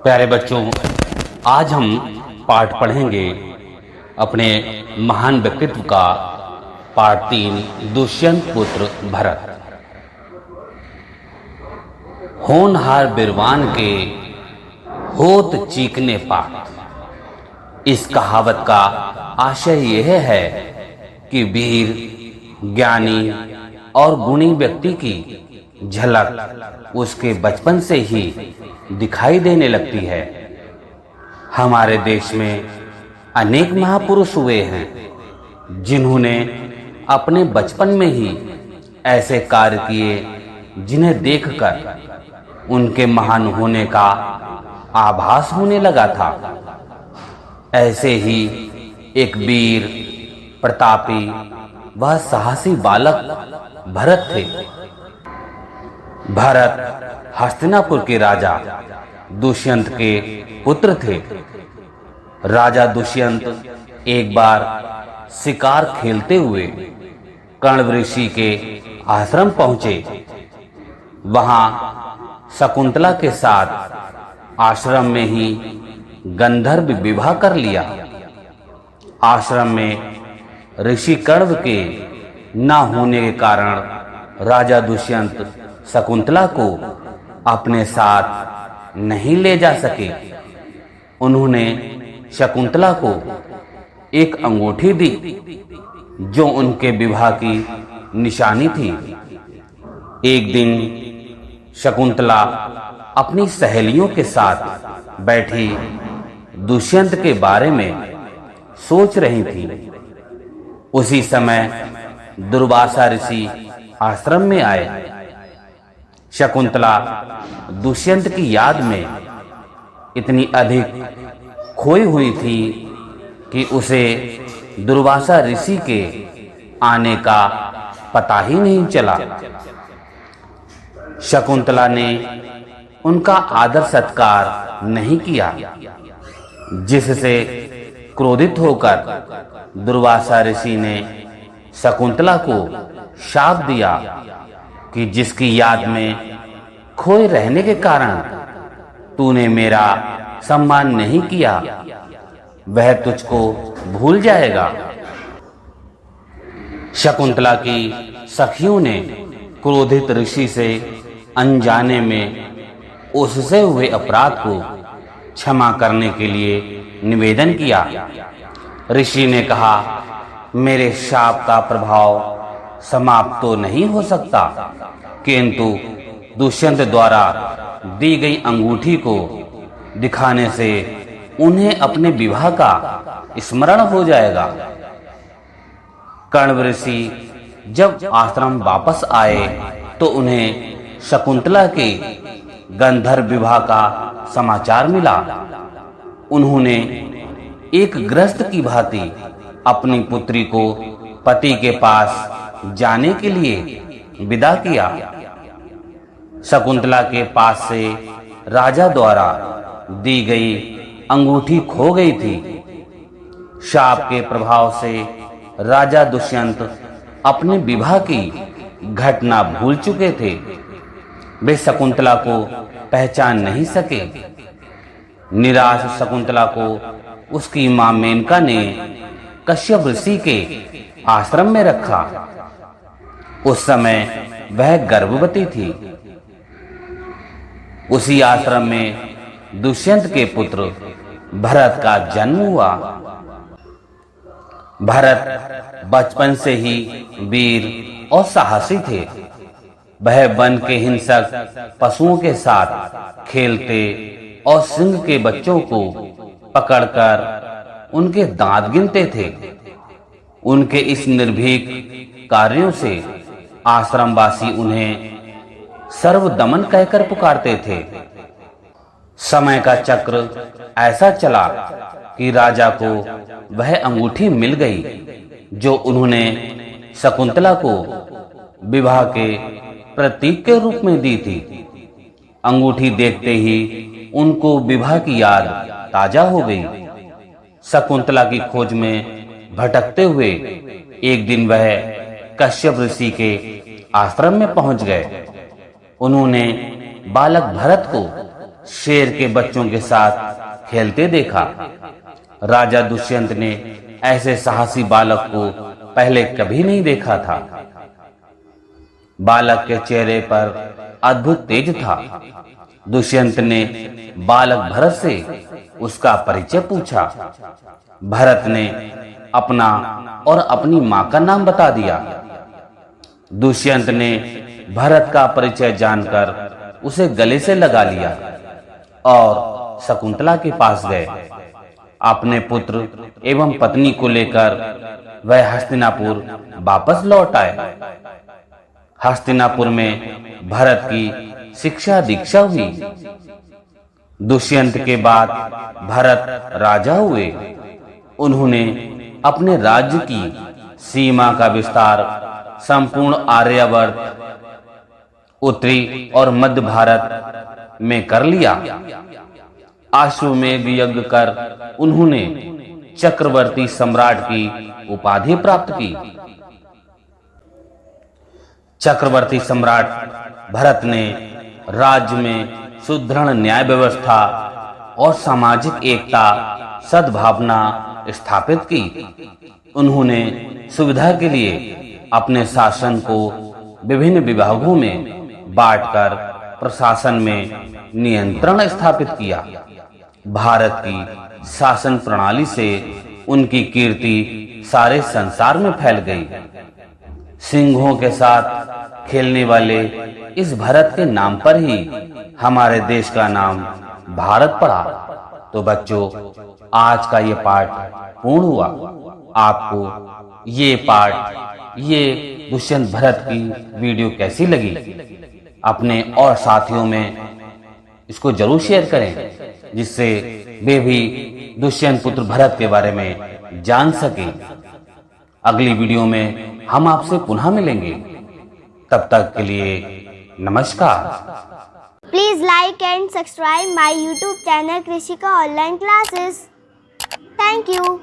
प्यारे बच्चों, आज हम पाठ पढ़ेंगे अपने महान व्यक्तित्व का। पाठ 3, दुष्यंत पुत्र भरत। होनहार बिरवान के होत चीकने पात। इस कहावत का आशय यह है कि वीर, ज्ञानी और गुणी व्यक्ति की झलक उसके बचपन से ही दिखाई देने लगती है। हमारे देश में अनेक महापुरुष हुए हैं जिन्होंने अपने बचपन में ही ऐसे कार्य किए जिन्हें देखकर उनके महान होने का आभास होने लगा था। ऐसे ही एक वीर, प्रतापी व साहसी बालक भरत थे। भरत हस्तिनापुर के राजा दुष्यंत के पुत्र थे। राजा दुष्यंत एक बार शिकार खेलते हुए कण्व ऋषि के आश्रम पहुंचे। वहां शकुंतला के साथ आश्रम में ही गंधर्व विवाह कर लिया। आश्रम में ऋषि कण्व के न होने के कारण राजा दुष्यंत शकुंतला को अपने साथ नहीं ले जा सके। उन्होंने शकुंतला को एक अंगूठी दी जो उनके विवाह की निशानी थी। एक दिन शकुंतला अपनी सहेलियों के साथ बैठी दुष्यंत के बारे में सोच रही थी। उसी समय दुर्वासा ऋषि आश्रम में आए। शकुंतला दुष्यंत की याद में इतनी अधिक खोई हुई थी कि उसे दुर्वासा ऋषि के आने का पता ही नहीं चला। शकुंतला ने उनका आदर सत्कार नहीं किया, जिससे क्रोधित होकर दुर्वासा ऋषि ने शकुंतला को शाप दिया कि जिसकी याद में खोए रहने के कारण तूने मेरा सम्मान नहीं किया, वह तुझको भूल जाएगा। शकुंतला की सखियों ने क्रोधित ऋषि से अनजाने में उससे हुए अपराध को क्षमा करने के लिए निवेदन किया। ऋषि ने कहा, मेरे शाप का प्रभाव समाप्त तो नहीं हो सकता, किंतु दुष्यंत द्वारा दी गई अंगूठी को दिखाने से उन्हें अपने विवाह का स्मरण हो जाएगा। कण्व ऋषि जब आश्रम वापस आए तो उन्हें शकुंतला के गंधर्व विवाह का समाचार मिला। उन्होंने एक गृहस्थ की भांति अपनी पुत्री को पति के पास जाने के लिए विदा किया। शकुंतला के पास से राजा द्वारा दी गई अंगूठी खो गई थी। शाप के प्रभाव से राजा दुष्यंत अपने विवाह की घटना भूल चुके थे। वे शकुंतला को पहचान नहीं सके। निराश शकुंतला को उसकी मां मेनका ने कश्यप ऋषि के आश्रम में रखा। उस समय वह गर्भवती थी। उसी आश्रम में दुष्यंत के पुत्र भरत का जन्म हुआ। भरत बचपन से ही वीर और साहसी थे। वह वन के हिंसक पशुओं के साथ खेलते और सिंह के बच्चों को पकड़कर उनके दांत गिनते थे। उनके इस निर्भीक कार्यों से आश्रमवासी उन्हें सर्वदमन कहकर पुकारते थे। समय का चक्र ऐसा चला कि राजा को वह अंगूठी मिल गई जो उन्होंने शकुंतला को विवाह के प्रतीक के रूप में दी थी। अंगूठी देखते ही उनको विवाह की याद ताजा हो गई। शकुंतला की खोज में भटकते हुए एक दिन वह कश्यप ऋषि के आश्रम में पहुंच गए। उन्होंने बालक भरत को शेर के बच्चों के साथ खेलते देखा। राजा दुष्यंत ने ऐसे साहसी बालक को पहले कभी नहीं देखा था। बालक के चेहरे पर अद्भुत तेज था। दुष्यंत ने बालक भरत से उसका परिचय पूछा। भरत ने अपना और अपनी मां का नाम बता दिया। दुष्यंत ने भरत का परिचय जानकर उसे गले से लगा लिया और शकुंतला के पास गए। अपने पुत्र एवं पत्नी को लेकर वह हस्तिनापुर वापस लौट आए। हस्तिनापुर में भरत की शिक्षा दीक्षा हुई। दुष्यंत के बाद भरत राजा हुए। उन्होंने अपने राज्य की सीमा का विस्तार संपूर्ण आर्यावर्त, उत्तरी और मध्य भारत में कर लिया। अश्वमेध यज्ञ कर उन्होंने चक्रवर्ती सम्राट की उपाधि प्राप्त की। चक्रवर्ती सम्राट भरत ने राज्य में सुदृढ़ न्याय व्यवस्था और सामाजिक एकता सद्भावना स्थापित की। उन्होंने सुविधा के लिए अपने शासन को विभिन्न विभागों में बांटकर प्रशासन में नियंत्रण स्थापित किया। भारत की शासन प्रणाली से उनकी कीर्ति सारे संसार में फैल गई। सिंहों के साथ खेलने वाले इस भरत के नाम पर ही हमारे देश का नाम भारत पड़ा। तो बच्चों, आज का ये पाठ पूर्ण हुआ। आपको ये पाठ, ये दुष्यंत भरत की वीडियो कैसी लगी? अपने और साथियों में इसको जरूर शेयर करें, जिससे वे भी दुष्यंत पुत्र भरत के बारे में जान सकें। अगली वीडियो में हम आपसे पुनः मिलेंगे। तब तक के लिए नमस्कार। Please like and subscribe my YouTube channel Krishika Online Classes. Thank you.